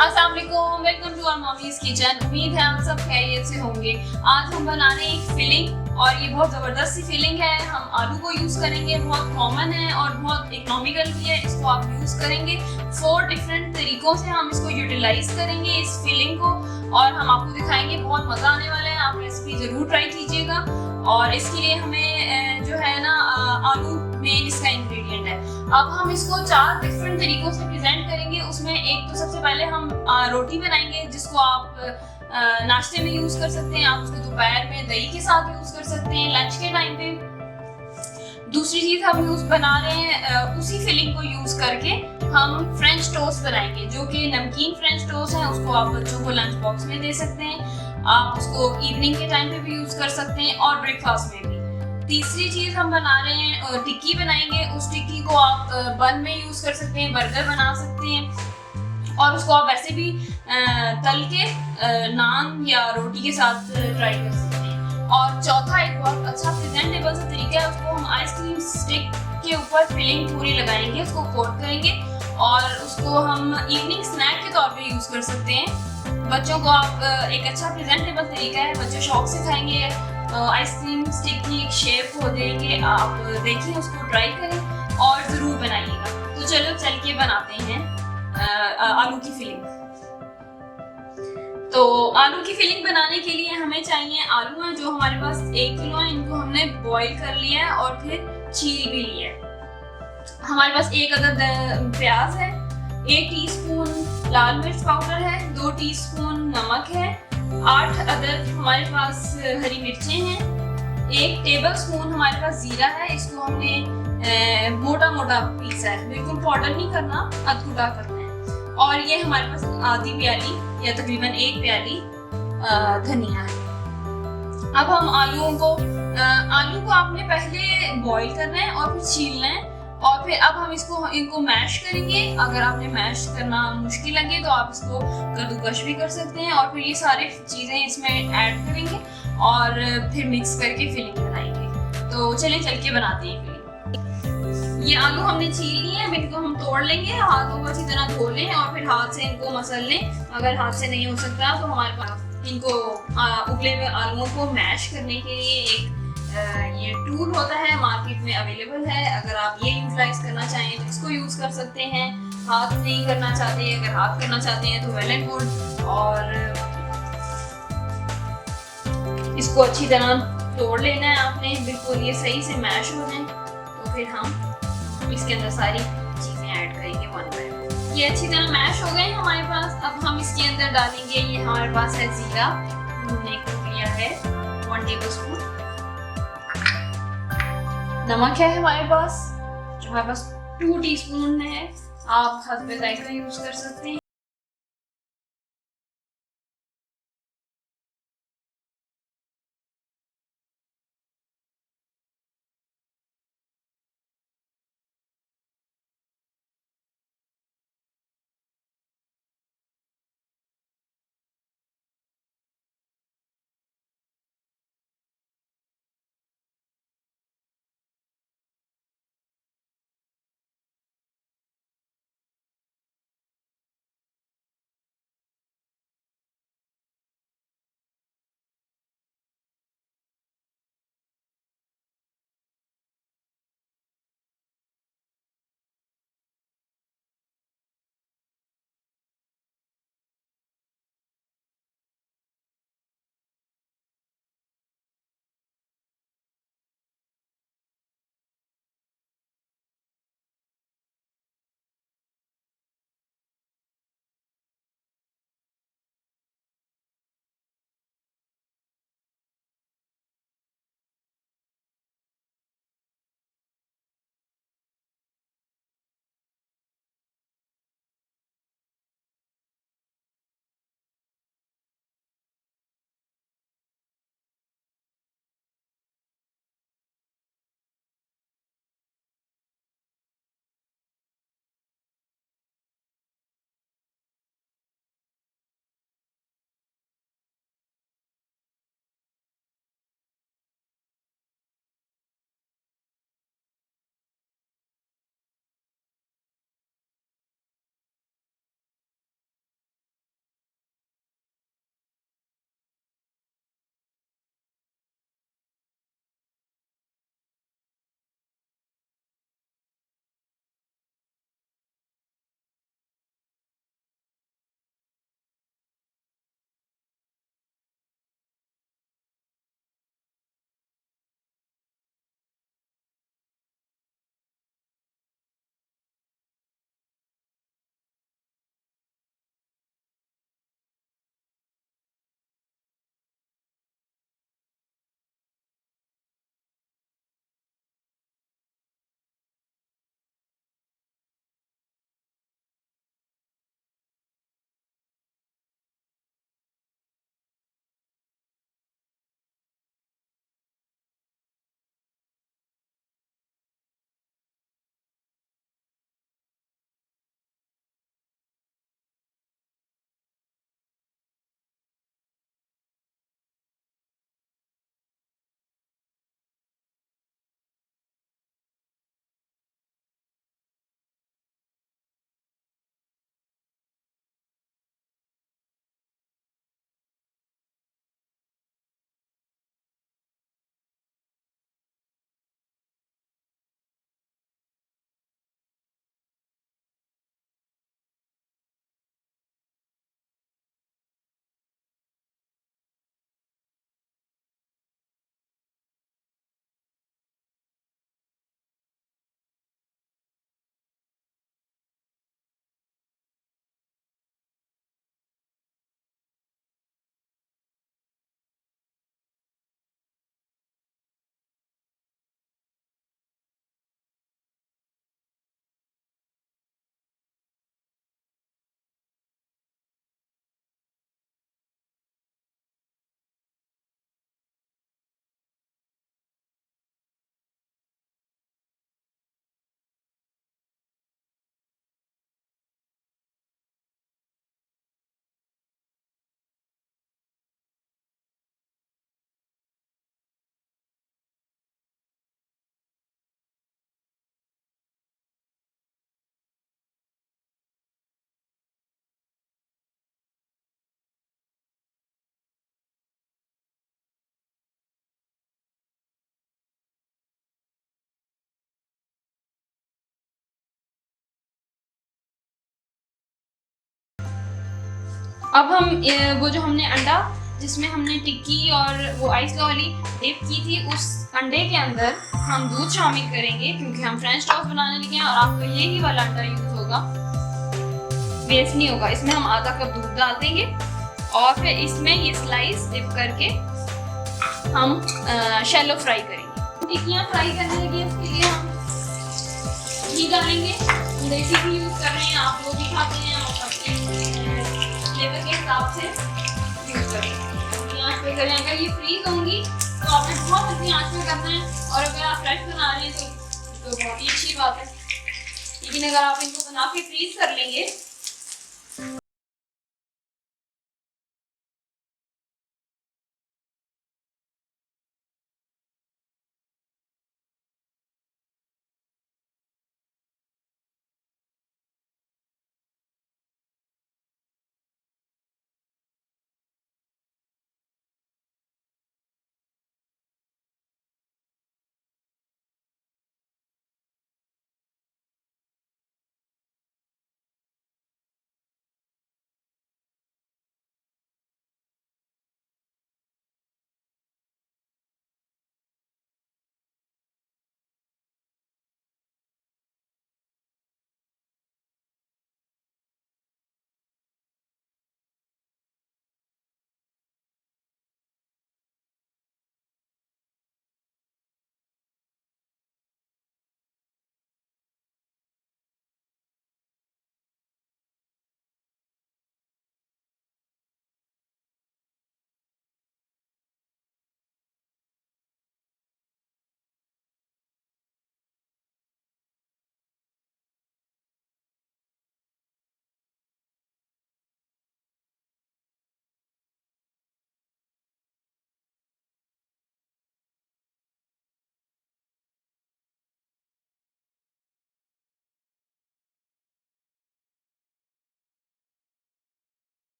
अस्सलाम वालेकुम, welcome to our Mommy's Kitchen. उम्मीद है आप सब खैरियत से होंगे। आज हम बना रहे हैं एक फिलिंग और ये बहुत ज़बरदस्त सी फिलिंग है। हम आलू को यूज़ करेंगे, बहुत कॉमन है और बहुत इकोनॉमिकल भी है। इसको आप यूज़ करेंगे 4 डिफरेंट तरीकों से हम इसको यूटिलाइज करेंगे इस फिलिंग को, और हम आपको दिखाएंगे। बहुत मज़ा आने वाला है, आप रेसिपी ज़रूर ट्राई कीजिएगा। और इसके लिए हमें जो है ना आलू मेन इसका इंग्रेडिएंट है। अब हम इसको 4 डिफरेंट तरीकों से प्रेजेंट करेंगे। उसमें एक तो सबसे पहले हम रोटी बनाएंगे, जिसको आप नाश्ते में यूज कर सकते हैं। आप उसको दोपहर में दही के साथ यूज कर सकते हैं, लंच के टाइम पे। दूसरी चीज हम यूज बना रहे हैं, उसी फिलिंग को यूज करके हम फ्रेंच टोस्ट बनाएंगे, जो कि नमकीन फ्रेंच टोस्ट है। उसको आप बच्चों को लंच बॉक्स में दे सकते हैं, आप उसको इवनिंग के टाइम पे भी यूज कर सकते हैं और ब्रेकफास्ट में भी। तीसरी चीज हम बना रहे हैं, टिक्की बनाएंगे। उस टिक्की को आप बन में यूज कर सकते हैं, बर्गर बना सकते हैं, और उसको आप वैसे भी तल के नान या रोटी के साथ ट्राई कर सकते हैं। और चौथा एक बहुत अच्छा प्रेजेंटेबल सा तरीका है, उसको हम आइसक्रीम स्टिक के ऊपर फिलिंग पूरी लगाएंगे, उसको कोट करेंगे और उसको हम इवनिंग स्नैक के तौर पे यूज कर सकते हैं। बच्चों को आप एक अच्छा प्रेजेंटेबल तरीका है, बच्चे शौक से खाएंगे। आइसक्रीम स्टिक की एक शेप हो देंगे, आप देखिए, उसको ट्राई करें और ज़रूर बनाइएगा। तो चलो चल के बनाते हैं आलू की फिलिंग। तो आलू की फिलिंग बनाने के लिए हमें चाहिए आलू हैं, जो हमारे पास 1 किलो है। इनको हमने बॉईल कर लिया है और फिर छील भी लिया है। हमारे पास 1 अदद प्याज है, 1 टीस्पून लाल मिर्च पाउडर है, 2 टीस्पून नमक है, 8 अदद हमारे पास हरी मिर्चें हैं, 1 टेबल स्पून हमारे पास जीरा है। इसको हमने मोटा मोटा पीसा है, बिल्कुल पाउडर नहीं करना, अधकुटा करना है। और ये हमारे पास आधी प्याली या तकरीबन 1 प्याली धनिया है। अब हम आलू को आपने पहले बॉईल करना है और फिर छीलना है, और फिर अब हम इनको मैश करेंगे। अगर आपने मैश करना मुश्किल लगे तो आप इसको कद्दूकश भी कर सकते हैं, और फिर ये सारी चीजें इसमें ऐड करेंगे और फिर मिक्स करके फिलिंग बनाएंगे। तो चलिए चल के बनाते हैं फिलिंग। ये आलू हमने छील लिए हैं, इनको हम तोड़ लेंगे, हाथों को अच्छी तरह धो लें और फिर हाथ से इनको मसल लें। अगर हाथ से नहीं हो सकता तो हमारे पास इनको उबले हुए आलूओं को मैश करने के लिए एक ये टूल होता है, मार्केट में अवेलेबल है। अगर आप ये यूटिलाइज करना चाहें तो इसको यूज कर सकते हैं। हाथ नहीं करना चाहते, अगर हाथ करना चाहते हैं तो वेल एंड गुड। और इसको अच्छी तरह तोड़ लेना है आपने, बिल्कुल ये सही से मैश हो जाए। तो फिर हम इसके अंदर सारी चीजें ऐड करेंगे वन बाय वन। ये अच्छी तरह मैश हो गए हमारे पास। अब हम इसके अंदर डालेंगे, ये हमारे पास है जीरा, हमने लिया है 1 टेबल स्पून। नमक है हमारे पास, जो हमारे पास 2 टीस्पून है। आप हस्बे जायका यूज कर सकते हैं। अब हम वो जो हमने अंडा जिसमें हमने टिक्की और वो आइस वाली डिप की थी, उस अंडे के अंदर हम दूध शामिल करेंगे, क्योंकि हम फ्रेंच टोस्ट बनाने लगे हैं और आपको यही वाला अंडा यूज होगा, वेस्ट नहीं होगा। इसमें हम आधा कप दूध डाल देंगे और फिर इसमें ये स्लाइस डिप करके हम शैलो फ्राई करेंगे। टिक्कियाँ फ्राई करने लगे, इसके लिए हम घी डालेंगे। देसी घी यूज कर रहे हैं, आप लोग भी खाते हैं और अपने फ्लेवर के हिसाब से यूज करें। आंच पे करें। अगर ये फ्रीज होंगी तो आपने बहुत अच्छी आंच पे करना है, और अगर आप फ्रेश बना रहे हैं तो बहुत ही अच्छी बात है। लेकिन अगर आप इनको बना के फ्रीज कर लेंगे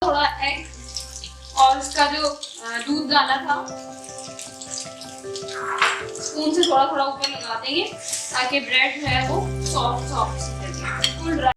थोड़ा एग और इसका जो दूध डाला था स्पून से थोड़ा थोड़ा ऊपर लगा देंगे, ताकि ब्रेड जो है वो सॉफ्ट सॉफ्ट फुल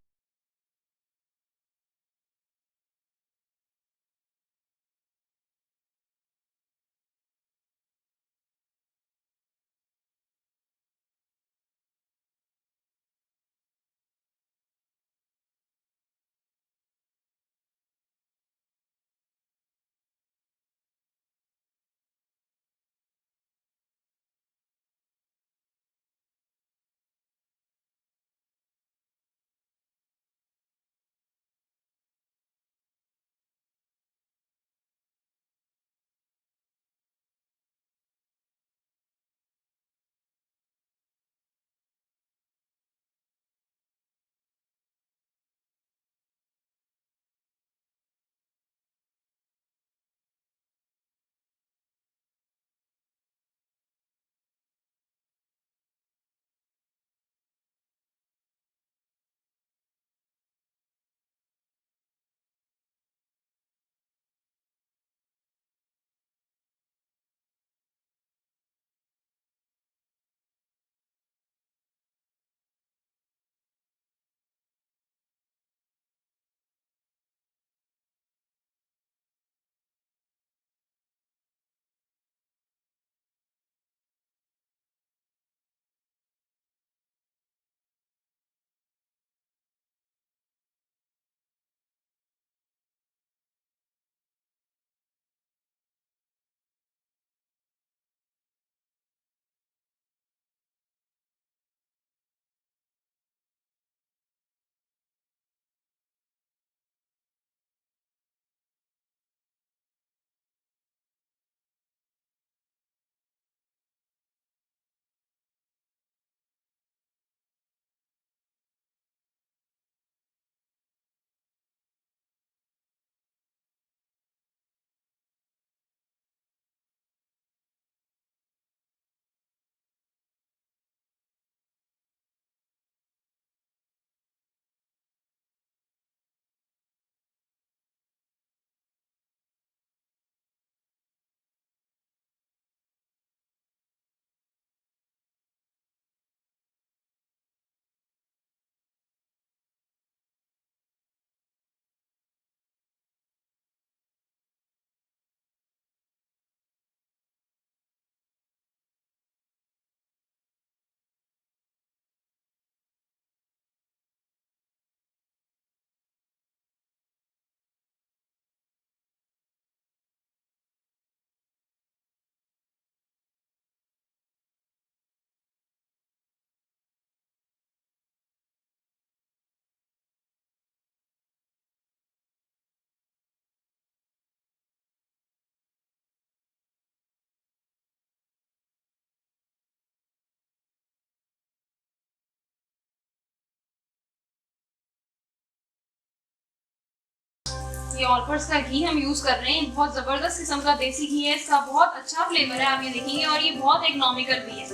ये ऑलपर्स का घी हम यूज कर रहे हैं, बहुत जबरदस्त किस्म का देसी घी है, इसका बहुत अच्छा फ्लेवर है, आप ये देखेंगे, और ये बहुत इकोनॉमिकल भी है।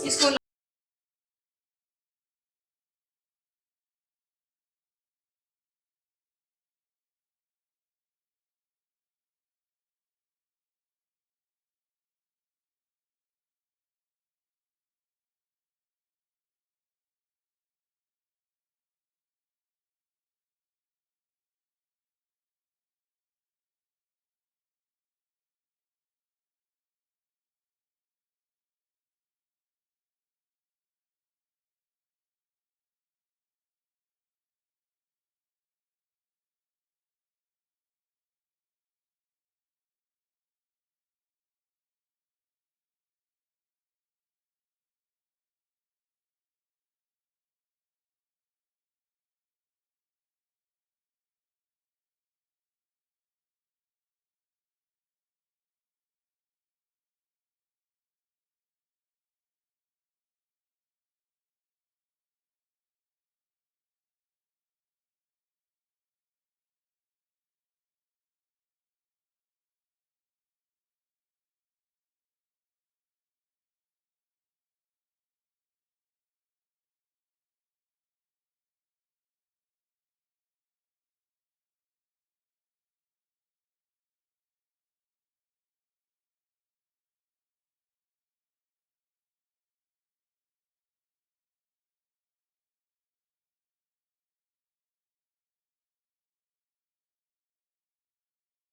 इसको